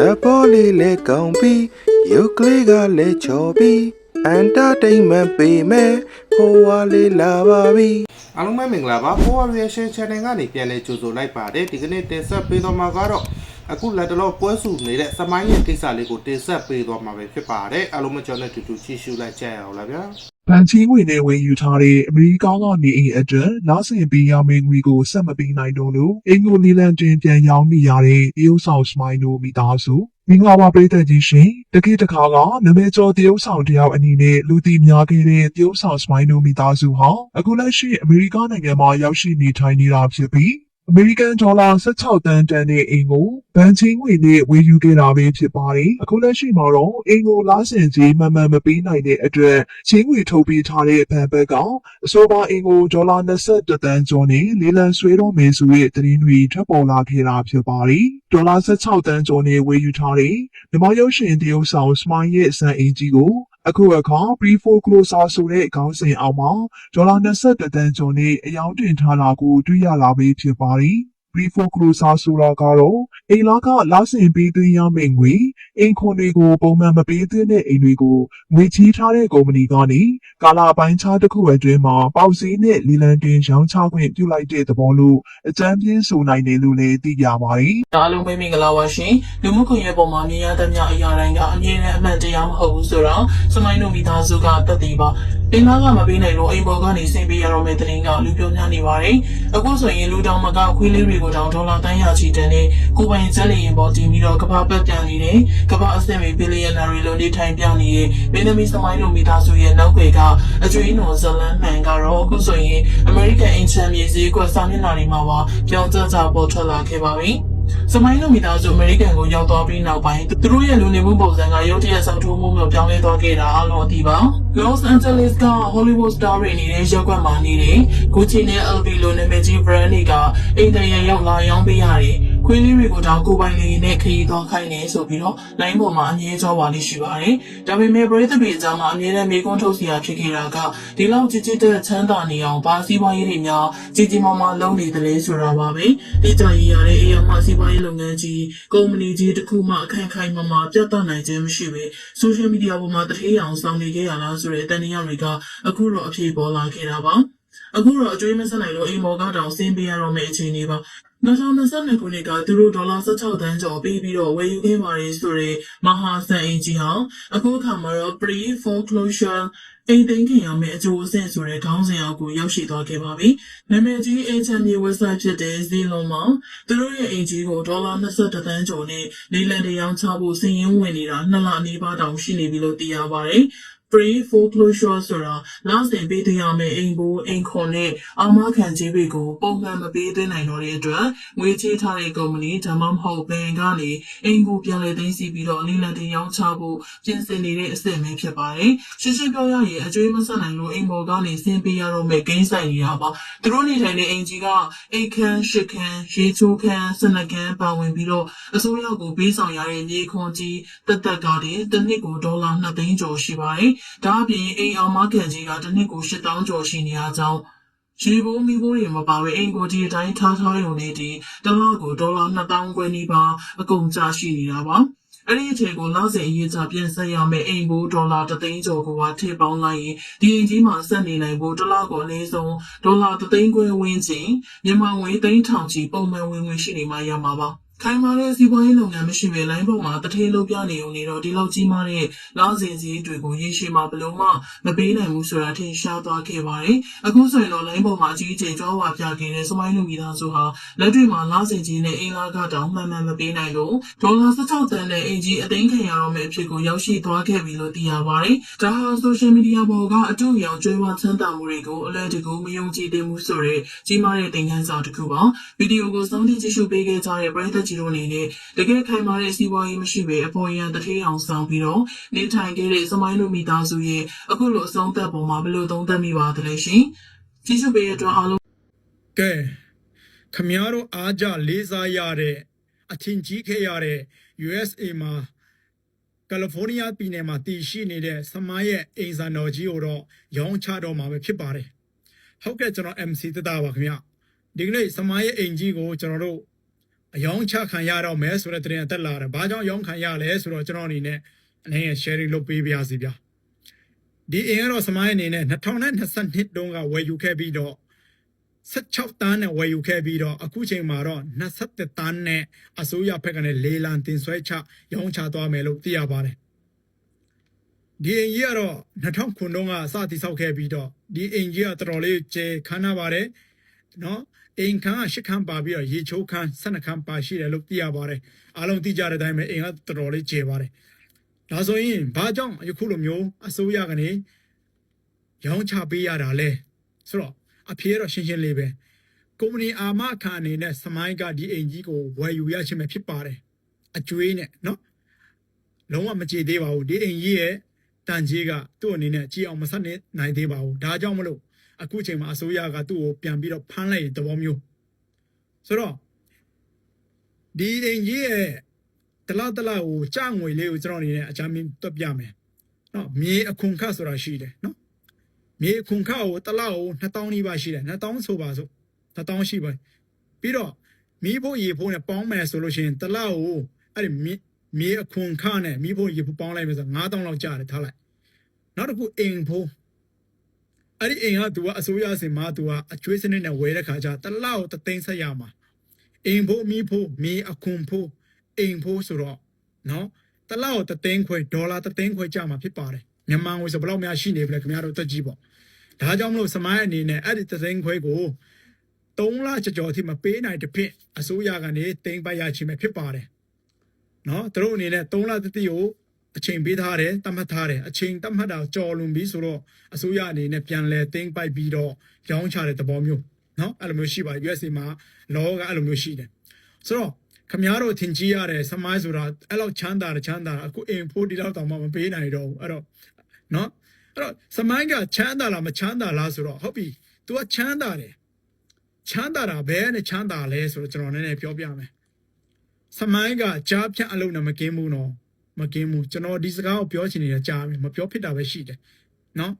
ဘောလေးလဲကောင်းပြီးရုပ်ကလေးကလည်းချော်ပြီးအန်တာတိန်မန်ပေးမယ်ဖိုးဝါလေးလာပါပြီအားလုံးပဲမင်္ဂလာပါဖိုးဝါ reaction channel ကနေပြန်လဲကြိုဆိုလိုက်ပါတယ်ဒီကနေ့တင်ဆက်ပေးသွားမှာကတော့အခုလက်တလောပွဲစုနေတဲ့စမိုင်းရဲ့ကိစ္စလေးကိုတင်ဆက်ပေးသွားမှာပဲဖြစ်ပါတယ်အားလုံးမကြောက်နဲ့တူတူကြည့်ရှုလိုက်ကြရအောင်လားဗျာဗန်ချင်းဝင်နဲ့ဝင်ယူထားတဲ့အမေရိကန်ကနေအိမ်အတွက်လာဆင်ပေးရမယ့်ငွေကိုဆက်မပေးနိုင်တော့လို့အင်္ဂိုနီလန်တွင်ပြန်ရောက်နေရတဲ့တရုတ်ဆောင်စမိုင်းတို့မိသားစုမင်္ဂလာပါပရိသတ်ကြီးရှင်တကိတခါကနာမည်ကျော်တရုတ်ဆောင်တယောက်အနေနဲ့လူသိများခဲ့တဲ့တရုတ်ဆောင်စမိုင်းတို့မိသားစုဟာအခုလက်ရှိအမေရိကန်နိုင်ငံမှာရောက်ရှိနေထိုင်နေတာဖြစ်ပြီးအမေရိကန်ဒေါ်လာ16တန်တန်တဲ့အိမ်ကိုဗန်ချင်းငွေနဲ့ဝယ်ယူခဲ့တာပဲဖြစ်ပါတယ်။အခုလက်ရှိမှာတော့အိမ်ကိုလာဆင်ကြီးမှန်မှန်မပေးနိုင်တဲ့အတွက်ချင်းငွေထုတ်ပေးထားတဲ့ဘဏ်ဘက်ကအဆိုပါအိမ်ကိုဒေါ်လာ21တန်ကျော်နဲ့လေးလံဆွဲတော့မယ်ဆိုတဲ့သတင်းတွေထွက်ပေါ်လာခဲ့တာဖြစ်ပါတယ်။ဒေါ်လာ16တန်ကျော်နဲ့ဝယ်ယူထားတဲ့မြန်မာရုပ်ရှင်တရုတ်ဆောင်စမိုင်းရဲ့စံအိမ်ကြီးကိုအခုအခါ pre-foreclosure ဆိုတဲ့ခေါင်းစဉ်အောက်မှာဒေါ်လာ21တန်ကျော်နဲ့အယောင်တင်ထားတာကိုတွေ့ရလာပြီဖြစ်ပါတယ်။ pre-foreclosure ဆိုတာကတော့အိမ်လာကလာဆင်ပေးသွင်းရမယ့်ငွေအိမ်ခွန်တွေကိုပုံမှန်မပေးသွင်းတဲ့အိမ်တွေကိုငွေချေးထားတဲ့ကုမ္ပဏီကနေကာလာပိုင်းခြားတစ်ခုအတွင်းမှာပေါက်ဈေးနဲ့လီလံတင်ရောင်းချခွင့်ပြုလိုက်တဲ့သဘောလို့အကြမ်းပြင်းဆိုနိုင်တယ်လို့လည်းသိကြပါတယ်။အားလုံးပဲမင်္ဂလာပါရှင်။လူမှုကွန်ရက်ပေါ်မှာမြင်ရသမျှအရာတိုင်းကအမြင်နဲ့အမှန်တရားမဟုတ်ဘူးဆိုတော့စမိုင်းတို့မိသားစုကတသက်ပါ။အိမ်သားကမပေးနိုင်လို့အိမ်ပေါ်ကနေဆင်းပေးရတော့မယ့်သတင်းကလူပြောများနေပါတယ်။အခုဆိုရင်လူတောင်မကခွေးလေးတွေကိုတောင်ဒေါ်လာတန်းရချီတန်နဲ့ကိုပိုင်ကျက်လျင်ပေါ်တင်ပြီးတော့ကဘာပတ်ပြန်နေတယ်။ကဘာအဆင့်မီဘီလီယံနာတွေလုံးနေထိုင်ပြနေတဲ့မင်းသမီးစမိုင်းတို့မိသားစုရဲ့နောက်ွယ်ကအကျွေးနော်ဇလန်းမှန်ကတော့အခုဆိုရင်အမေရိကန်အင်ချန်မြေဈေးကွက်စာမျက်နှာတွေမှာပါပြောင်းကျပေါ်ထွက်လာခဲ့ပါပြီ။စမိုင်းတို့မိသားစုအမေရိကန်ကိုရောက်သွားပြီးနောက်ပိုင်းသူတို့ရဲ့လူနေမှုပုံစံကရုတ်တရက်ဆောက်ထိုးမှုမျိုးပြောင်းလဲသွားခဲ့တာအလုံးအသိပါ Los Angeles က Hollywood star တွေနေတဲ့ရက်ကွက်မှာနေတဲ့ Gucci နဲ့ LV လိုနာမည်ကြီး brand တွေကအိမ်တရရောက်လာရောင်းပေးရတယ်ခွေးလေးတွေကိုတောင်ကိုပိုင်လေးနဲ့ခရီးသွားခိုင်းနေဆိုပြီးတော့လိုင်းပေါ်မှာအငြင်းကြောပါလိမ့်ရှိပါတယ်။ဒါပေမဲ့ပရိသတ်တွေအကြားမှာအမြဲတမ်းမေးခွန်းထုတ်စရာဖြစ်ခဲ့တာကဒီလောက်ကြည်ကြည်တဲ့ချမ်းသာနေအောင်ဘာစီးပွားရေးတွေများကြီးကြီးမားမားလုပ်နေတယ်လဲဆိုတာပါပဲ။ဒီကြရရတဲ့အေးအမစီးပွားရေးလုပ်ငန်းကြီးကုမ္ပဏီကြီးတစ်ခုမှအခိုင်ခိုင်မာမာပြသနိုင်ခြင်းမရှိပဲဆိုရှယ်မီဒီယာပေါ်မှာတထေးအောင်ဆောင်နေခဲ့ရလားဆိုတဲ့တန်တရားတွေကအခုတော့အပြေပေါ်လာခဲ့တာပါ။အခုတော့အကျွေးမဆက်နိုင်လို့အိမ်မော်ကတောင်ဆင်းပေးရတော့မယ့်အခြေအနေပါ2022ခုနှစ်ကသူတို့ဒေါ်လာ16တန်းကျော်ပေးပြီးတော့ဝယ်ယူခဲ့ပါတယ်ဆိုတဲ့မဟာစံအင်ဂျီဟာအခုအခါမှာတော့ pre-foreclosure အိမ်သိမ်းခင်ရမယ့်အကျိုးအဆင့်ဆိုတဲ့ခေါင်းစဉ်အောက်ကိုရောက်ရှိသွားခဲ့ပါပြီ။နာမည်ကြီး HMB website ဖြစ်တဲ့ Zillow မှာသူတို့ရဲ့အိမ်ကြီးကိုဒေါ်လာ21တန်းကျော်နဲ့လေးလံတရားချဖို့စီရင်ဝင်နေတာ2လနီးပါးတောင်ရှိနေပြီလို့သိရပါတယ်။ pre-foreclosure ဆိုတာနောက်စဉ်ပေးသွင်းရမယ့်အိမ်ဘိုးအိမ်ခွန်နဲ့အာမခံကြေးတွေကိုပုံမှန်မပေးသွင်းနိုင်တော့တဲ့အတွက်ငွေချေးထားတဲ့ကုမ္ပဏီဒါမှမဟုတ်ဘဏ်ကနေအိမ်ကိုပြန်လည်သိမ်းဆည်းပြီးတော့လေးလံတင်ရောင်းချဖို့ပြင်ဆင်နေတဲ့အဆင့်ပဲဖြစ်ပါတယ်။ရှင်းရှင်းပြောရရင်အကျွေးမဆက်နိုင်လို့အိမ်ပေါ်ကနေဆင်းပေးရတော့မယ့်ဂိမ်းဆိုင်နေတာပါ။သူတို့နေထိုင်တဲ့အိမ်ကြီးကအိမ်ခန်းရှစ်ခန်းရေချိုးခန်းစနခန်းပါဝင်ပြီးတော့အစိုးရကိုပေးဆောင်ရတဲ့မြေခွန်ကြီးတက်တက်ကတည်းကတစ်နှစ်ကိုဒေါ်လာ2သိန်းကျော်ရှိပါတယ်။ဒါအပြင်အိမ်အောင်မခံကြီးကတစ်နှစ်ကို8000ကျော်ရှိနေရကြောင်းရေဘိုးမီဘိုးတွေမပါဘဲအိမ်ကိုဒီအတိုင်းထားရုံနဲ့ဒီတစ်လကိုဒေါ်လာ2000ခွဲနီးပါးအကုန်ကျရှိနေတာပါအဲ့ဒီအချိန်ကိုနောက်စဉ်အရေးချပြန်ဆက်ရမယ့်အိမ်ဘိုးဒေါ်လာ3သိန်းကျော်ကိုထည့်ပေါင်းလိုက်ရင်ဒီအိမ်ကြီးမှာဆက်နေနိုင်ဖို့တစ်လကိုအနည်းဆုံးဒေါ်လာ3သိန်းခွဲဝန်းကျင်မြန်မာငွေသိန်းထောင်ချီပုံမှန်ဝင်ငွေရှိနေမှရမှာပါခိုင်မာတဲ့စီးပွားရေးလုပ်ငန်းမရှိဘဲလိုင်းပေါ်မှာတထေးလုပ်ပြနေုံနေတော့ဒီလောက်ကြီးမားတဲ့လောက်စင်စည်းတွေကိုရေရှည်မှာဘလို့မှမပေးနိုင်ဘူးဆိုတာထင်ရှားသွားခဲ့ပါတယ်။အခုဆိုရင်တော့လိုင်းပေါ်မှာအကြီးအကျယ်ကြွားဝါပြခဲ့တဲ့စမိုင်းလူမိသားစုဟာလက်တွေ့မှာလောက်စင်ကြီးနဲ့အင်လာကတောင်မှန်မှန်မပေးနိုင်လို့ဒေါ်လာ16တန်နဲ့အင်ကြီးအသိမ်းခံရတော့မယ့်အဖြစ်ကိုရောက်ရှိသွားခဲ့ပြီလို့သိရပါတယ်။ဒါဟာဆိုရှယ်မီဒီယာပေါ်ကအတူရောင်ကျွဲဝချမ်းသာမှုတွေကိုအလဲတကူမယုံကြည်သေးမှုဆိုတဲ့ကြီးမားတဲ့သင်ခန်းစာတစ်ခုပါ။ဗီဒီယိုကိုစောင့်ကြည့်ကြည့်ရှုပေးခဲ့ကြတဲ့ပရိသတ်တို့အနေနဲ့တကယ်ခိုင်မာတဲ့စီးပွားရေးမရှိပဲအပေါ်ရန်တထေးအောင်ဆောင်ပြီးတော့နေထိုင်ခဲ့တဲ့စမိုင်းလူမိသားစုရဲ့အခုလိုအဆုံးသက်ပုံမှာဘယ်လိုသုံးသပ်မိပါသလဲရှင်။ကျေးဇူးပေးတဲ့အတွက်အားလုံးကဲခမရတို့အားကြလေးစားရတဲ့အထင်ကြီးခဲ့ရတဲ့ USA မှာကယ်လီဖိုးနီးယားပြည်နယ်မှာတည်ရှိနေတဲ့စမိုင်းရဲ့အိမ်စာတော်ကြီးကိုတော့ရောင်းချတော့မှာပဲဖြစ်ပါတယ်။ဟုတ်ကဲ့ကျွန်တော် MC တသားပါခင်ဗျ။ဒီကနေ့စမိုင်းရဲ့အိမ်ကြီးကိုကျွန်တော်တို့ အယောင်ချခံရတော့မယ်ဆိုတဲ့သတင်းတက်လာတယ်ဘာကြောင့်အယောင်ခံရလဲဆိုတော့ကျွန်တော်အနေနဲ့အနေနဲ့ sharing လုပ်ပေးပါရစေဗျာဒီအင်ကတော့စမိုင်းအနေနဲ့2022တုန်းကဝယ်ယူခဲ့ပြီးတော့16တန်းနဲ့ဝယ်ယူခဲ့ပြီးတော့အခုချိန်မှာတော့21တန်းနဲ့အစိုးရဘက်ကနေလေလံတင်ဆွဲချရောင်းချသွားမယ်လို့သိရပါတယ်ဒီအင်ကြီးကတော့2009တုန်းကစတည်ဆောက်ခဲ့ပြီးတော့ဒီအင်ကြီးကတော်တော်လေးကျေခမ်းနားပါတယ်နော်အင်ခန်းက8ခန်းပါပြီးတော့ရေချိုးခန်း12ခန်းပါရှိတယ်လို့သိရပါတယ်အားလုံးသိကြတဲ့အတိုင်းပဲအင်ကတော်တော်လေးကျေပါတယ်ဒါဆိုရင်ဘာကြောင့်ယခုလိုမျိုးအစိုးရကနေရောင်းချပေးရတာလဲဆိုတော့အဖြေတော့ရှင်းရှင်းလေးပဲကုမ္ပဏီအာမခံအနေနဲ့စမိုင်းကဒီအင်ကြီးကိုဝယ်ယူရခြင်းပဲဖြစ်ပါတယ်အကျွေးနဲ့နော်လုံးဝမကြေသေးပါဘူးဒီအင်ကြီးရဲ့တန်ကြီးကသူ့အနေနဲ့ကြည်အောင်မဆက်နိုင်သေးပါဘူးဒါကြောင့်မလို့အခုချိန်မှာအစိုးရကသူ့ကိုပြန်ပြီးတော့ဖမ်းလိုက်တဲ့သဘောမျိုးဆိုတော့ဒီအင်ကြီးရဲ့တလားကိုကြာငွေလေးကိုကျွန်တော်အနေနဲ့အကြမ်းမြင်တွက်ပြမယ်နော်မြေအခွန်ခဆိုတာရှိတယ်နော်မြေအခွန်ခကိုတလားကို2000နီးပါးရှိတယ်2000ဆိုပါစို့2000ရှိပါပြီးတော့မီးဖို့ရေဖို့နဲ့ပေါင်းမယ်ဆိုလို့ရှိရင်တလားကိုအဲ့ဒီမြေအခွန်ခနဲ့မီးဖို့ရေဖို့ပေါင်းလိုက်မယ်ဆို9000လောက်ကျတယ်ထားလိုက်နောက်တစ်ခုအိမ်ဖို့အဲ့ဒီအိမ်ကသူကအစိုးရစင်မှာသူကအကျွေးစနစ်နဲ့ဝယ်တဲ့ခါကျတလားကို3သိန်းဆက်ရမှာအိမ်ဖို့မီးဖို့မြေအခွန်ဖို့အိမ်ဖို့ဆိုတော့နော်တလောက်3သိန်းခွဲဒေါ်လာ3သိန်းခွဲကျမှာဖြစ်ပါတယ်မြန်မာငွေဆိုဘယ်လောက်များရှိနေပြီလဲခင်ဗျားတို့တက်ကြည့်ပေါ့ဒါကြောင့်မလို့စမိုင်းအနေနဲ့အဲ့ဒီ3သိန်းခွဲကို3လကျော်အထိမပေးနိုင်တဲ့ဖြစ်အစိုးရကနေသိန်းပိုက်ရခြင်းပဲဖြစ်ပါတယ်နော်သူတို့အနေနဲ့3လတိတိကိုအချိန်ပေးထားတယ်တတ်မှတ်ထားတယ်အချိန်တတ်မှတ်တာကြော်လွန်ပြီဆိုတော့အစိုးရအနေနဲ့ပြန်လဲသိန်းပိုက်ပြီးတော့ရောင်းချတဲ့သဘောမျိုးနော်အဲ့လိုမျိုးရှိပါတယ် USA မှာ law ကအဲ့လိုမျိုးရှိတယ်ဆိုတော့ခမရတို့ထင်ကြီးရတယ်စမိုင်းဆိုတာအဲ့လောက်ချမ်းသာအခုအိမ်ဖို့ဒီလောက်တောင်မှမပေးနိုင်တော့ဘူးအဲ့တော့နော်အဲ့တော့စမိုင်းကချမ်းသာလားမချမ်းသာလားဆိုတော့ဟုတ်ပြီ तू ကချမ်းသာတယ်ချမ်းသာတာဘယ်နဲ့ချမ်းသာလဲဆိုတော့ကျွန်တော်နည်းနည်းပြောပြမယ်စမိုင်းကကြားဖြတ်အလုပ်နဲ့မကင်းဘူးနော်မကင်းဘူးကျွန်တော်ဒီစကားကိုပြောချင်နေတာကြားပြီမပြောဖြစ်တာပဲရှိတယ်နော်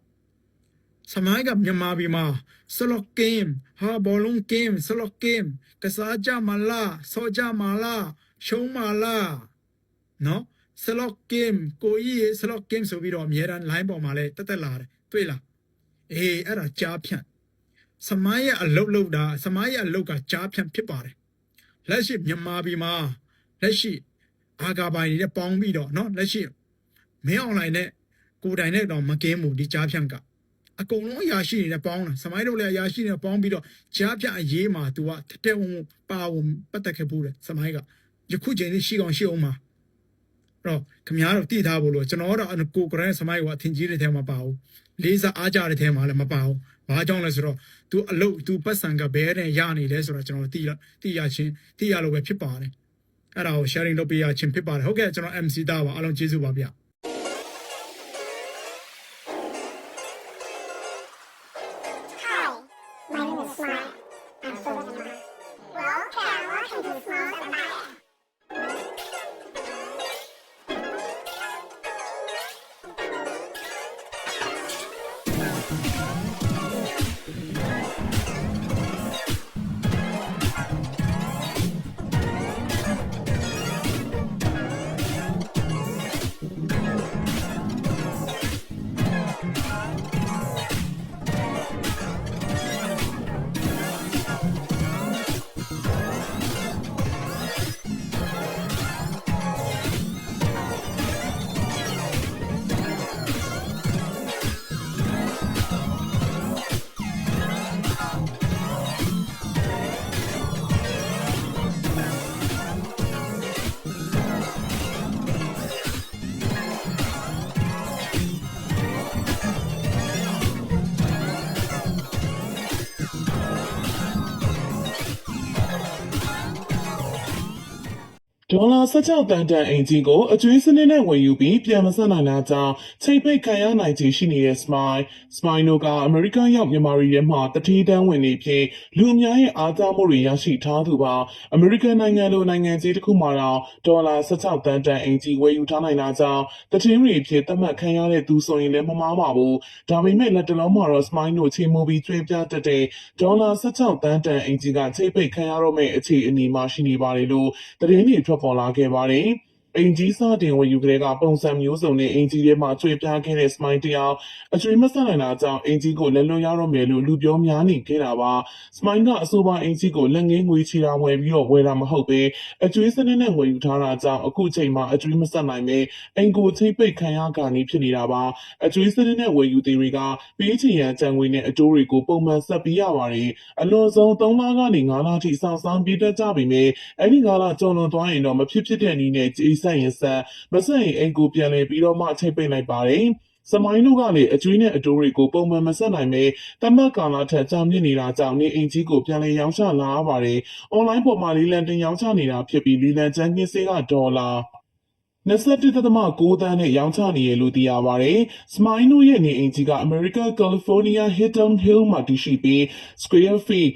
စမိုင်းကမြန်မာပြည်မှာဆလော့ဂိမ်းဟာဘောလုံးဂိမ်းဆလော့ဂိမ်းကစားကြမလားဆောကြမလားရှုံးမလားနော်ဆလော့ဂိမ်းကိုကြီးဆလော့ဂိမ်းဆိုပြီးတော့အများရန် line ပေါ်မှာလဲတက်လာတယ်တွေ့လားအေးအဲ့ဒါကြားဖြန့်စမိုင်းရဲ့အလုတ်လုတ်တာစမိုင်းရဲ့အလုတ်ကကြားဖြန့်ဖြစ်ပါတယ်လက်ရှိမြန်မာပြည်မှာလက်ရှိအာဂါပိုင်တွေနဲ့ပေါင်းပြီးတော့နော်လက်ရှိမင်းအွန်လိုင်းနဲ့ကိုယ်တိုင်နဲ့တော့မကင်းဘူးဒီကြားဖြန့်ကအကုန်လုံးအရာရှိနေပေါင်းတာစမိုင်းတို့လည်းအရာရှိနေပေါင်းပြီးတော့ကြားဖြတ်အရေးမှာ तू ကတဲ့ဝင်ပါဝင်ပတ်သက်ခဲ့ဘူးလေစမိုင်းကယခုချိန်လေးရှိကောင်ရှိအောင်မှာအဲ့တော့ခမများတော့တည်ထားဖို့လို့ကျွန်တော်တော့ကိုကရိုင်းစမိုင်းကအထင်ကြီးတဲ့ထဲမှာပါဘူးလေးစားအားကြတဲ့ထဲမှာလည်းမပါဘူးဘာကြောင့်လဲဆိုတော့ तू အလုပ် तू ပတ်စံကဘဲနဲ့ရနေလဲဆိုတော့ကျွန်တော်သိရလို့ပဲဖြစ်ပါတယ်အဲ့ဒါကို sharing လုပ်ပေးရခြင်းဖြစ်ပါတယ်ဟုတ်ကဲ့ကျွန်တော် MC သားပါအားလုံးကျေးဇူးပါဗျ ဒေါ်လာ16တန်တန်အင်ဂျီကိုအကျွေးစနစ်နဲ့ဝယ်ယူပြီးပြန်မဆက်နိုင်တာကြောင့်ချိတ်ပိတ်ခံရနိုင်ခြေရှိနေတဲ့ Smile တို့ကအမေရိကန်ရောက်မြန်မာတွေရဲ့မှတတိတန်းဝင်နေဖြစ်လူအများရဲ့အားသားမှုတွေရရှိထားသူပါအမေရိကန်နိုင်ငံလိုနိုင်ငံကြီးတစ်ခုမှာတော့ဒေါ်လာ16တန်တန်အင်ဂျီဝယ်ယူထားနိုင်တာကြောင့်တတိတွေဖြစ်သတ်မှတ်ခံရတဲ့သူဆိုရင်လည်းမမှားပါဘူးဒါပေမဲ့လက်တလုံးမှာတော့ Smile တို့ချိန်မိုးပြီးကျွေးပြတတ်တဲ့ဒေါ်လာ16တန်တန်အင်ဂျီကချိတ်ပိတ်ခံရတော့မယ့်အခြေအနေမှာရှိနေပါတယ်လို့သတင်းတွေထွက်ပေါ်လာခဲ့ပါတယ်။အင်ဂျီစတင်ဝင်ယူကလေးကပုံစံမျိုးစုံနဲ့အင်ဂျီထဲမှာကျွေပြားခဲ့တဲ့ Smile တယောက်အကျွေးမဆက်နိုင်တာကြောင့်အင်ဂျီကိုလက်လွန်ရတော့မယ်လို့လူပြောများနေခဲ့တာပါ။ Smile ကအဆိုပါအင်ဂျီကိုလက်ငင်းငွေချီတာဝယ်ပြီးတော့ဝယ်တာမဟုတ်ပဲအကျွေးစနစ်နဲ့ဝယ်ယူထားတာကြောင့်အခုချိန်မှာအကျွေးမဆက်နိုင်ပဲအင်ကိုချိတ်ပိတ်ခံရကနေဖြစ်နေတာပါ။အကျွေးစနစ်နဲ့ဝယ်ယူသူတွေကပေးချင်ရန်ကြံငွေနဲ့အတိုးတွေကိုပုံမှန်ဆက်ပေးရပါတယ်။အလွန်ဆုံး3လကနေ9လထိစောင့်ဆောင်ပြေးတတ်ကြပြီမဲ့အဲ့ဒီ9လကျော်လွန်သွားရင်တော့မဖြစ်တဲ့နည်းနဲ့ကြေးဆက်ရင်ဆက်မဆက်ရင်အိမ်ကိုပြန်လဲပြီးတော့မှချိတ်ပိတ်လိုက်ပါတယ်စမိုင်းတို့ကလည်းအကျွေးနဲ့အတိုးတွေကိုပုံမှန်မဆက်နိုင်ပဲတမတ်ကာလထက်ကြာမြင့်နေတာကြောင့်နေအိမ်ကြီးကိုပြန်လဲရောင်းချလာရပါတယ်။ online ပေါ်မှာလေးလံတင်ရောင်းချနေတာဖြစ်ပြီးလေးလံချမ်းကင်းစေးကဒေါ်လာ21.9 တန်းနဲ့ရောင်းချနေရလို့သိရပါတယ်။ Smile တို့ရဲ့နေအိမ်ကြီးက America California Hilton Hill မှာတည်ရှိပြီး square feet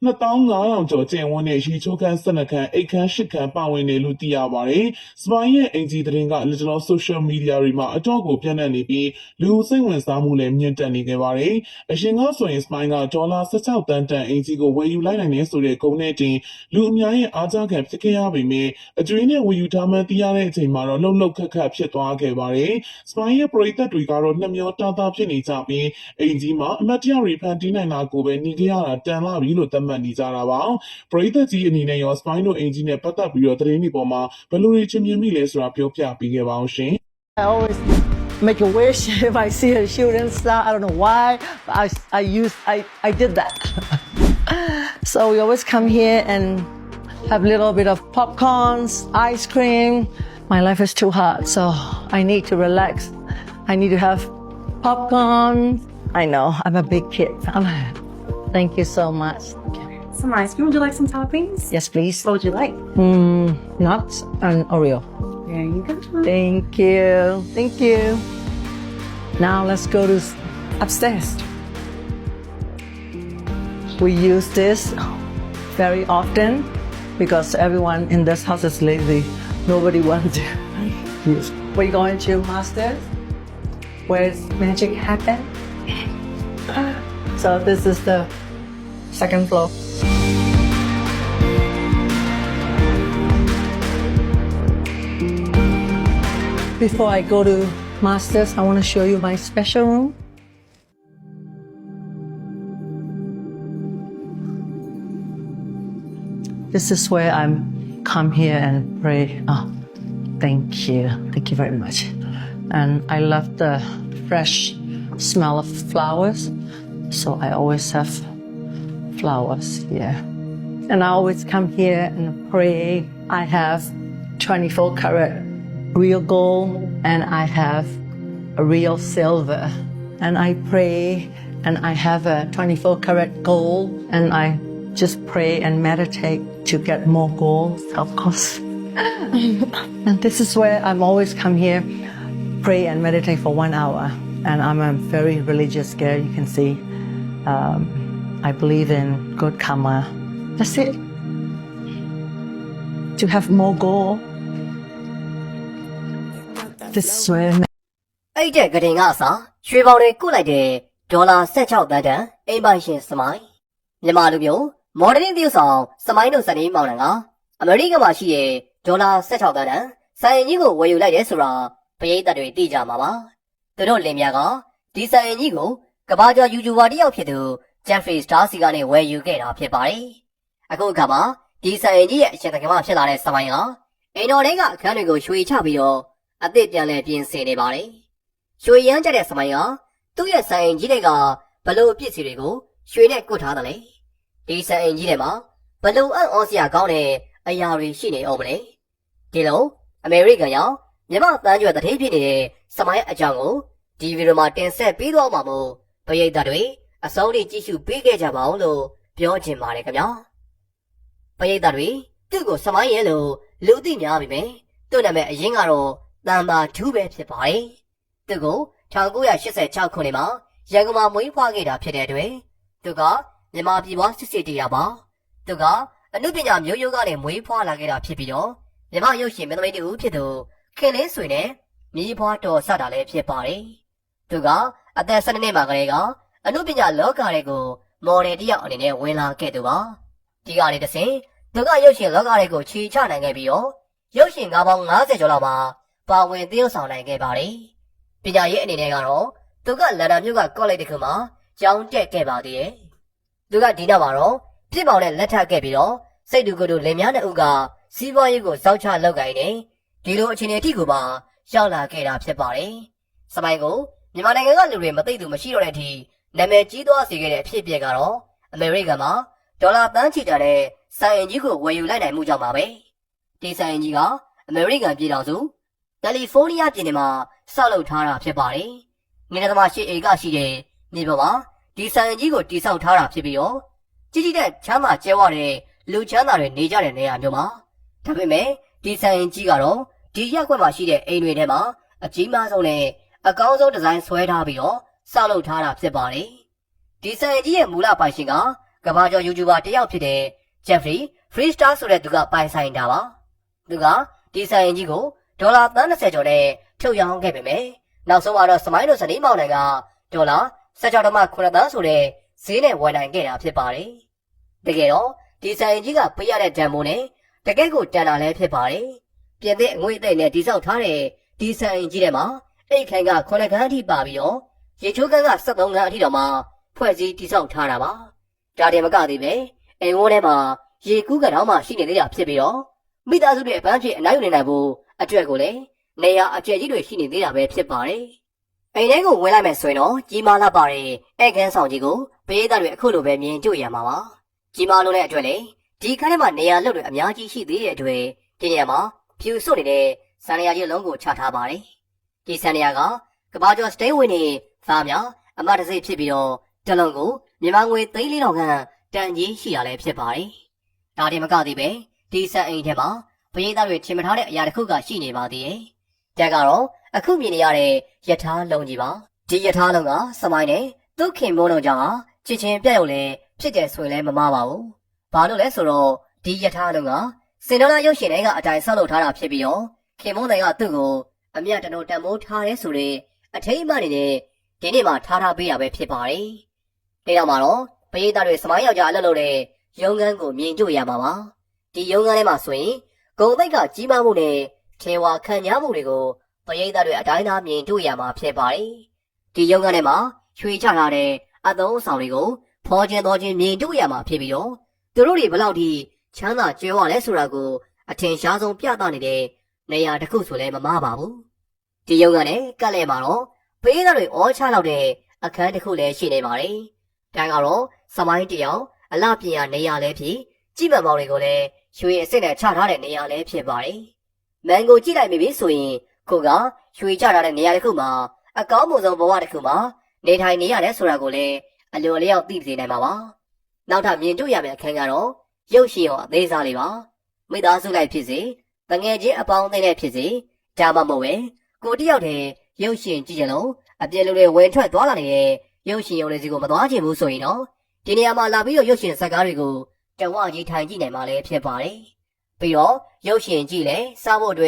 2500ကျော်ကျန်ဝန်းနဲ့ရေချိုးခန်း12ခန်းအိတ်ခန်း10ခန်းပါဝင်တယ်လို့သိရပါတယ်။ Smile ရဲ့အင်ဂျီသတင်းကလက်တော် social media တွေမှာအတော့ကိုပြန့်နှံ့နေပြီးလူစိတ်ဝင်စားမှုလည်းမြင့်တက်နေခဲ့ပါတယ်။အရင်ကဆိုရင် Smile ကဒေါ်လာ16တန်တန်အင်ဂျီကိုဝယ်ယူလိုက်နိုင်တယ်ဆိုတဲ့ဂုဏ်နဲ့တင်လူအများရဲ့အားကြခံဖြစ်ခဲ့ရပေမဲ့အကျွေးနဲ့ဝယ်ယူထားမှသိရတဲ့အချိန်မှာတော့လှုပ်လှုပ်ခက်ခက်ဖြစ်သွားခဲ့ပါတယ်။ Smile ရဲ့ပရိသတ်တွေကတော့နှမျောတာတာဖြစ်နေကြပြီးအင်ဂျီမှာအမတ်တရတွေဖန်တီးနိုင်တာကိုပဲနေကြရတာတန်လာပြီလို့သတ်မှတ်နေကြတာပါပရိသတ်ကြီးအနေနဲ့ရော Smile တို့အင်ဂျီနဲ့ပတ်သက်ပြီးတော့သတင်းတွေပေါ်မှာဘယ်လိုတွေချင်းမြင်မိလဲဆိုတာပြောပြပေးခဲ့ပါအောင်ရှင် I always make a wish if I see a shooting star. I don't know why, but I did that. So we always come here and have a little bit of popcorns, ice cream. My life is too hard, so I need to relax. I need to have popcorn. I know, I'm a big kid. Thank you so much. Some ice cream. Would you like some toppings? Yes, please. What would you like? Nuts and Oreo. There you go. Thank you. Thank you. Now let's go to upstairs. We use this very often because everyone in this house is lazy. Nobody wants to use. We're going to masters where magic happens. So this is the second floor. Before I go to masters, I want to show you my special room. This is where I come here and pray. Oh, thank you. Thank you very much. And I love the fresh smell of flowers. So I always have flowers here. And I always come here and pray. I have 24 karat real gold and I have a real silver. And I pray and I have a 24 karat gold and I just pray and meditate to get more gold, of course. And this is where I'm always come here, pray and meditate for 1 hour. And I'm a very religious girl, you can see. I believe in good karma. That's it. To have more gold. This is where အဲ့တဲ့ကတင်ကအစားရွှေပေါင်တွေကုတ်လိုက်တဲ့ဒေါ်လာ16တန်းတန်အိမ်ပိုင်ရှင်စမိုင်းမြန်မာလူမျိုးမော်ဒရင်သရုပ်ဆောင်စမိုင်းတို့စနေမောင်နှံကအမေရိကန်မှာရှိတဲ့ဒေါ်လာ16တန်းတန်ဆိုင်ကြီးကိုဝယ်ယူလိုက်ရဲဆိုတာပရိသတ်တွေသိကြမှာပါသူတို့လင်မြကဒီဆိုင်ကြီးကိုကဘာကျော်ယူတူဘာတယောက်ဖြစ်သူ Jeffrey Star စီကနေဝယ်ယူခဲ့တာဖြစ်ပါတယ်အခုအခါမှာဒီဆိုင်ကြီးရဲ့အရှင်သခင်မဖြစ်လာတဲ့စမိုင်းကအိမ်တော်တွေကအခန်းတွေကိုရွှေချပြီးတော့အသစ်ပြန်လဲပြင်ဆင်နေပါတယ်ရွှေရမ်းကြတဲ့စမိုင်းကသူ့ရဲ့ဆိုင်ကြီးတွေကဘလို့ပစ္စည်းတွေကိုရွှေနဲ့ကုတ်ထားတယ်လေဒီဆိုင်ကြီးတွေမှာဘလို့အံ့ဩစရာကောင်းတဲ့အရာတွေရှိနေအောင်မလဲဒီလိုအမေရိကန်ရောက်မြန်မာတန်းကျွယ်တတိဖြစ်နေတဲ့စမိုင်းအကြောင်းကိုဒီဗီဒီယိုမှာတင်ဆက်ပေးသွားမှာမို့ပရိသတ်တွေအဆုံးထိကြည့်ရှုပေးခဲ့ကြပါဦးလို့ပြောချင်ပါတယ်ခင်ဗျာပရိသတ်တွေသူ့ကိုစမိုင်းရဲ့လို့ လူသိများပြီမယ်သူ့နာမည်အရင်ကတော့တန်ပါထူးပဲဖြစ်ပါတယ်သူကို1986ခုနှစ်မှာရန်ကုန်မှာမွေးဖွားခဲ့တာဖြစ်တဲ့အတွက်သူကမြန်မာပြည်ပွားစစ်စစ်တရားပါသူကအနုပညာမျိုးရိုးကနေမွေးဖွားလာခဲ့တာဖြစ်ပြီးတော့မြန်မာရုပ်ရှင်မင်းသမီးတူဖြစ်သူခင်လင်းဆွေနဲ့မြေဖွားတော်စတာလည်းဖြစ်ပါတယ်သူကအသက်12နှစ်မှာကလေးကအနုပညာလောကတွေကိုမော်ဒယ်တယောက်အနေနဲ့ဝင်လာခဲ့သူပါဒီကနေတစ်ဆင့်သူကရုပ်ရှင်လောကတွေကိုခြေချနိုင်ခဲ့ပြီးတော့ရုပ်ရှင်ကားပေါင်း90ကျော်လောက်မှာပါဝင်သရုပ်ဆောင်နိုင်ခဲ့ပါတယ်ပညာရေးအနေနဲ့ကတော့သူကလန်ဒန်မြို့ကကောလိပ်တစ်ခုမှာကျောင်းတက်ခဲ့ပါသေးတယ်သူကဒီနောက်မှာတော့ပြစ်ပေါင်နဲ့လက်ထပ်ခဲ့ပြီးတော့စိတ်တူကိုယ်တူလင်မယားနှစ်ဦးကစီးပွားရေးကိုစောင့်ချလုပ်ကိုင်နေဒီလိုအခြေအနေအထိကိုပါရောက်လာခဲ့တာဖြစ်ပါတယ်။စမိုင်းကိုမြန်မာနိုင်ငံကလူတွေမသိသူမရှိတော့တဲ့အထိနာမည်ကြီးသွားစေခဲ့တဲ့အဖြစ်အပျက်ကတော့အမေရိကန်မှာဒေါ်လာတန်းချီတာနဲ့ဆိုင်အင်ကြီးကိုဝယ်ယူလိုက်နိုင်မှုကြောင့်ပါပဲ။ဒီဆိုင်အင်ကြီးကအမေရိကန်ပြည်ထောင်စုကယ်လီဖိုးနီးယားပြည်နယ်မှာဆောက်လုပ်ထားတာဖြစ်ပါတယ်။နေရာသမားရှိဧကရှိတဲ့မြေပေါ်မှာဒီဆိုင်အင်ကြီးကိုတည်ဆောက်ထားတာဖြစ်ပြီးတော့ကြီးကြီးတဲ့ချမ်းသာကျဲဝတဲ့လူချမ်းသာတွေနေကြတဲ့နေရာမျိုးမှာဒါပေမဲ့ဒီဆိုင်အင်ကြီးကတော့ဒီရက်ကွက်မှာရှိတဲ့အိမ်တွေထဲမှာအကြီးမားဆုံးနဲ့အကောင်းဆုံးဒီဇိုင်းဆွဲထားပြီးတော့ဆောက်လုပ်ထားတာဖြစ်ပါတယ်။ဒီဆိုင်ကြီးရဲ့မူလပိုင်ရှင်ကကမ္ဘာကျော် YouTuber တယောက်ဖြစ်တဲ့ Jeffrey Freestar ဆိုတဲ့သူကပိုင်ဆိုင်တာပါ။သူကဒီဆိုင်ကြီးကိုဒေါ်လာ30ကျော်နဲ့ထုတ်ရောင်းခဲ့ပေမဲ့နောက်ဆုံးတော့စမိုင်းတို့စနေမောင်နိုင်ကဒေါ်လာ16.9 သန်းဆိုတဲ့ဈေးနဲ့ဝယ်နိုင်ခဲ့တာဖြစ်ပါတယ်။တကယ်တော့ဒီဆိုင်ကြီးကပေးရတဲ့တန်ဖိုးနဲ့တကယ့်ကိုတန်တာလည်းဖြစ်ပါတယ်။ပြင်သစ်အငွေ့အသိနဲ့တိစောက်ထားတဲ့ဒီဆိုင်ကြီးထဲမှာအိတ်ခန်းက9ခန်းအထိပါပြီးတော့ရေချိုးခန်းက73ခန်းအထိတော့မှဖွဲ့စည်းတိစောက်ထားတာပါ။ဒါတင်မကသေးပဲအိမ်ဝန်းထဲမှာရေကူးကတော့မှရှိနေသေးတာဖြစ်ပြီးတော့မိသားစုတွေအပန်းဖြင့်အနိုင်ယူနိုင်ဖို့အတွက်ကိုလည်းနေရာအကျယ်ကြီးတွေရှိနေသေးတာပဲဖြစ်ပါတယ်။အိမ်ထဲကိုဝင်လိုက်မယ်ဆိုရင်တော့ကြီးမားလာပါတဲ့ဧည့်ခန်းဆောင်ကြီးကိုပေးသားတွေအခုလိုပဲမြင်တွေ့ရမှာပါ။ကြီးမားလို့တဲ့အတွက်လေဒီခန်းထဲမှာနေရာလွတ်တွေအများကြီးရှိသေးတဲ့အတွက်ဒီနေရာမှာဖြူစွတ်နေတဲ့ဆန်ရယာကြီးလုံးကိုချထားပါတယ်။ဒီဆန်ရယာကကဘာကျော်စတိန်ဝင်နေဖားများအမတ်တစိဖြစ်ပြီးတော့တလုံးကိုမြန်မာငွေ3,400ခန့်တန်ကြီးရှိရလဲဖြစ်ပါတယ်။ဒါတင်မကသေးပဲဒီဆန်အိမ်ထဲမှာပရိသတ်တွေထင်မထားတဲ့အရာတစ်ခုကရှိနေပါသေးတယ်။ဒါကတော့အခုမြင်နေရတဲ့ယထာလုံးကြီးပါ။ဒီယထာလုံးကစမိုင်းနဲ့သူ့ခင်မိုးလုံးကြောင့်ချစ်ချင်းပြတ်ရုံလဲဖြစ်တယ်ဆိုရင်လည်းမမှားပါဘူး။ဘာလို့လဲဆိုတော့ဒီယထာလုံးကစင်ဒေါ်လာရုပ်ရှင်တွေကအတိုင်းဆောက်လုပ်ထားတာဖြစ်ပြီးတော့ခင်မိုးနိုင်ကသူ့ကိုအမြတ်တနိုးတန်မိုးထားရဲဆိုတဲ့အထိမ်းအမှတ်နေတဲ့ဒီနေ့မှထားပေးတာပဲဖြစ်ပါတယ်။ဒီတော့မှတော့ပရိသတ်တွေစမိုင်းယောက်ျားအလုပ်လုပ်တဲ့ရုံးခန်းကိုမြင်တွေ့ရမှာပါ။ဒီရုံးခန်းထဲမှာဆိုရင်ဂုံသိက်ကကြီးမားမှုနဲ့ထေဝါခံညားမှုတွေကိုပရိသတ်တွေအတိုင်းသားမြင်တွေ့ရမှာဖြစ်ပါတယ်။ဒီရုံးခန်းထဲမှာရွှေချထားတဲ့အသုံးအဆောင်တွေကိုဖော်ကျင်တော်ချင်းမြင်တွေ့ရမှာဖြစ်ပြီးတော့သူတို့တွေဘလောက်ထိချမ်းသာကြွယ်ဝလဲဆိုတာကိုအထင်ရှားဆုံးပြသနေတဲ့နေရာတစ်ခုဆိုလည်းမမှားပါဘူး။ဒီရုံးခန်းနဲ့ကပ်လဲမှာတော့ပရိသတ်တွေအော်ချလောက်တဲ့အခန်းတစ်ခုလည်းရှိနေပါတယ်။ဒါကတော့စမိုင်းတယောက်အလှပြင်ရနေရာလည်းဖြစ်ကြည့်မှန်ပေါင်းတွေကိုလည်းရွှေအစ်စ်နဲ့ချထားတဲ့နေရာလည်းဖြစ်ပါတယ်။မန်ကိုကြည့်လိုက်ပြီဆိုရင်ကိုကရွှေချထားတဲ့နေရာတစ်ခုမှာအကောင်းဆုံးဘဝတစ်ခုမှာနေထိုင်နေရတယ်ဆိုတာကိုလည်းအလိုလျောက်သိစေနိုင်ပါပါ။နောက်ထပ်မြင်တွေ့ရမယ့်အခန်းကတော့ရုပ်ရှင်ရောအသေးစားလေးပါ။မိသားစုလိုက်ဖြစ်စေတငယ်ချင်းအပေါင်းအသင်းနဲ့ဖြစ်စေဒါမှမဟုတ်ပဲကိုတယောက်တည်းရုပ်ရှင်ကြည့်ကြလို့အပြည့်လူတွေဝင်ထွက်သွားလာနေတဲ့ရုပ်ရှင်ရုံတွေစီကိုမသွားချင်ဘူးဆိုရင်တော့ဒီနေရာမှာလာပြီးတော့ရုပ်ရှင်ဇာတ်ကားတွေကိုတဝကြီးထိုင်ကြည့်နိုင်မှလည်းဖြစ်ပါတယ်။ပြီးတော့ရုပ်ရှင်ကြည့်လဲစားဖို့အတွက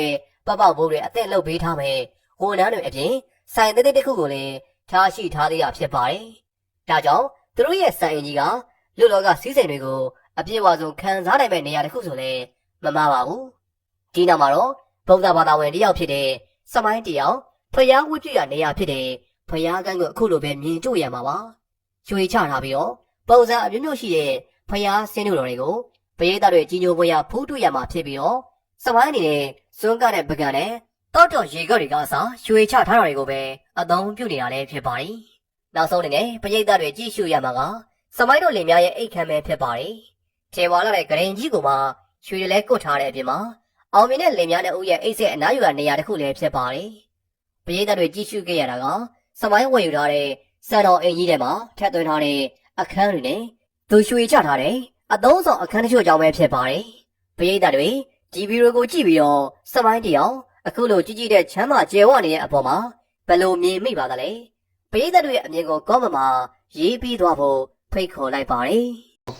်ပပဘိုးတွေအသက်လှုပ်ပေးထားမယ်။ဝန်ထမ်းတွေအပြင်ဆိုင်သေးသေးတစ်ခုကိုလည်းထားရှိထားသေးတာဖြစ်ပါတယ်။ဒါကြောင့်သူတို့ရဲ့ဆိုင်အကြီးကလူတော်ကစီးစိမ်တွေကိုအပြည့်အဝဆုံးခံစားနိုင်မယ့်နေရာတစ်ခုဆိုလည်းမမှားပါဘူး။ဒီနောက်မှာတော့ဗုဒ္ဓဘာသာဝင်တယောက်ဖြစ်တဲ့စမိုင်းတယောက်ဖျားဝတ်ပြရနေရာဖြစ်တဲ့ဖျားကန်းကိုအခုလိုပဲမြင်တွေ့ရမှာပါ။ရွှေချထားပြီးတော့ပုံစံအမျိုးမျိုးရှိတဲ့ဖျားဆင်းတို့တော်တွေကိုပရိသတ်တွေကြီးညိုပွဲရဖူးတွေ့ရမှာဖြစ်ပြီးတော့စမိုင်းအနေနဲ့စွန်းကတဲ့ပကံနဲ့တောက်တော်ရေကတွေကစားရွှေချထားတာတွေကိုပဲအသုံးပြုနေတာလည်းဖြစ်ပါတယ်။နောက်ဆုံးအနေနဲ့ပရိသတ်တွေကြည့်ရှုရမှာကစမိုင်းတို့လင်များရဲ့အိတ်ခမ်းပဲဖြစ်ပါတယ်။ထေဝါလာတဲ့ဂရင်ကြီးကိုမှရွှေတွေလဲကုတ်ထားတဲ့အပြင်မှာအောင်မြင်တဲ့လင်များနဲ့ဦးရဲ့အိတ်ဆက်အနားယူရနေရာတစ်ခုလည်းဖြစ်ပါတယ်။ပရိသတ်တွေကြည့်ရှုခဲ့ရတာကစမိုင်းဝယ်ယူထားတဲ့စံတော်အိမ်ကြီးထဲမှာထည့်သွင်းထားတဲ့အခန်းတွေနဲ့သူရွှေချထားတဲ့အသုံးဆောင်အခန်းတချို့အကြောင်းပဲဖြစ်ပါတယ်။ပရိသတ်တွေ ဒီဗီဒီယိုကိုကြည့်ပြီးတော့စမိုင်းတရားအခုလိုကြီးကြီးတဲ့ချမ်းသာကျယ်ဝနေတဲ့အပေါ်မှာဘယ်လိုမြင်မိပါသလဲပရိသတ်တွေရဲ့အမြင်ကိုကောမန့်မှာရေးပြီးသွားဖို့ဖိတ်ခေါ်လိုက်ပါတယ်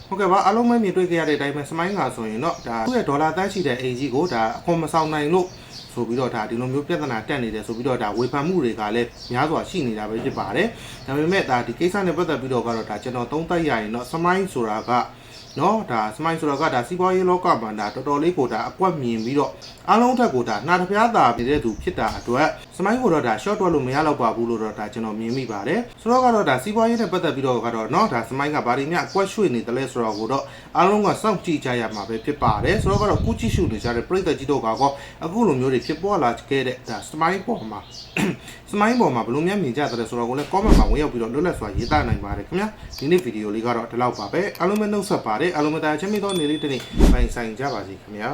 ဟုတ်ကဲ့ပါအားလုံးပဲမြင်တွေ့ကြရတဲ့အတိုင်းပဲစမိုင်းကဆိုရင်တော့ဒါသူ့ရဲ့ဒေါ်လာတန်းရှိတဲ့အိမ်ကြီးကိုဒါအခွန်မဆောင်နိုင်လို့ဆိုပြီးတော့ဒါဒီလိုမျိုးပြဿနာတက်နေတယ်ဆိုပြီးတော့ဒါဝေဖန်မှုတွေကလည်းများစွာရှိနေတာပဲဖြစ်ပါတယ်ဒါပေမဲ့ဒါဒီကိစ္စနဲ့ပတ်သက်ပြီးတော့ကတော့ဒါကျွန်တော်သုံးသပ်ရရင်တော့စမိုင်းဆိုတာကနော်ဒါစမိုင်းဆိုတာကဒါစီးပွားရေးလောကမှာဒါတော်တော်လေးကိုဒါအကွက်မြင်ပြီးတော့အားလုံးထက်ကိုဒါနှာတစ်ပြားသာပြတဲ့သူဖြစ်တာအတွက်စမိုင်းကိုတော့ဒါ short တွက်လို့မရတော့ပါဘူးလို့တော့ဒါကျွန်တော်မြင်မိပါတယ်ဆိုတော့ကတော့ဒါစီးပွားရေးနဲ့ပတ်သက်ပြီးတော့ကတော့နော်ဒါစမိုင်းကဘာတွေများအကွက်ရွှေ့နေတယ်လဲဆိုတော့ကိုတော့အားလုံးကစောင့်ကြည့်ကြရမှာပဲဖြစ်ပါတယ်ဆိုတော့ကတော့ကုကြည့်ရှုနေကြတဲ့ပရိသတ်ကြီးတို့ကတော့အခုလိုမျိုးတွေဖြစ်ပေါ်လာခဲ့တဲ့ဒါစမိုင်းပေါ်မှာစမိုင်းပေါ်မှာဘယ်လိုများမြင်ကြတယ်ဆိုတော့ကိုလည်း comment မှာဝင်ရောက်ပြီးတော့လွတ်လပ်စွာရေးသားနိုင်ပါတယ်ခင်ဗျာဒီနေ့ဗီဒီယိုလေးကတော့ဒီလောက်ပါပဲအားလုံးပဲနှုတ်ဆက်ပါတယ်အားလုံးပဲတာချမ်းမြေ့သောနေ့လေးတစ်နေ့ပိုင်ဆိုင်ကြပါစေခင်ဗျာ